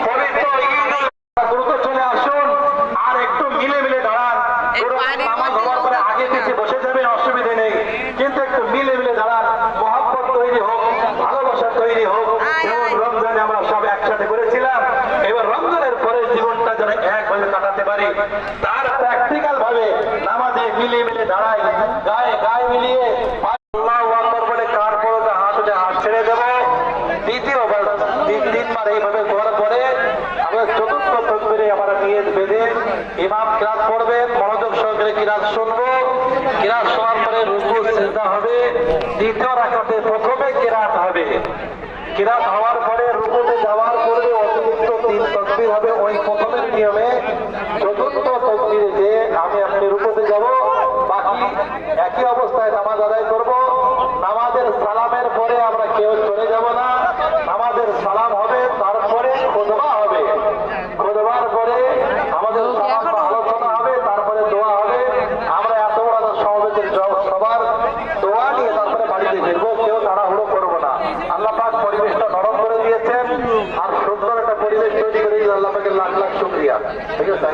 পবিত্র দ্রুত চলে আসুন আর একটু মিলে মিলে দাঁড়ান। নামাজ হওয়ার পরে আগে পিছিয়ে বসে যাবেন, অসুবিধে নেই, কিন্তু একটু মিলে মিলে দাঁড়ান। মহব্বত তৈরি হোক, ভালোবাসা তৈরি হোক। যেমন রমজানে আমরা সব একসাথে করেছিলাম, এবার রমজানের পরে জীবনটা যেন একভাবে কাটাতে পারি, তার প্র্যাকটিক্যাল ভাবে নামাজে মিলে মিলে দাঁড়াই, গায়ে গায়ে মিলিয়ে আল্লাহু আকবার বলে কার পরে হাত উঠে হাত ছেড়ে দেবো। দ্বিতীয়বার তিনবার এইভাবে করার পরে আমরা চতুর্থ তকবীরে আমরা নিয়ত বেঁধে ইমাম কিরাত পড়বেন, মনোযোগ সহকারে কিরাত শুনবো। কিরাত শোনার পরে রুকু সিজদা হবে। দ্বিতীয় রাকাতে প্রথমে কিরাত হবে, কিরাত হওয়ার পরে রুকুতে যাওয়ার পরে অতিরিক্ত 3 তাকবীর হবে ওই প্রথমের নিয়মে। চতুর্থ তাকবীরে যে আমি আপনি রুকুতে যাব, বাকি একই অবস্থায় নামাজ আদায় করব। নামাজের সালামের পরে আমরা কেউ চলে যাব না, নামাজের সালাম হবে, তারপরে খুতবা হবে। খুতবার পরে আমাদের সালাম বা আলোচনা হবে, তারপরে দোয়া হবে। আমরা এত বড় সমাবেশের সবার দোয়া নিয়ে তারপরে বাড়িতে ফিরবো, কেউ তাড়াহুড়ো করবো না। আল্লাহ পাক পরিবেশটা নরম করে দিয়েছেন আর সুন্দর একটা পরিবেশ তৈরি করে দিয়েছেন। আল্লাহ পাকের লাখ লাখ শুকরিয়া। ঠিক আছে।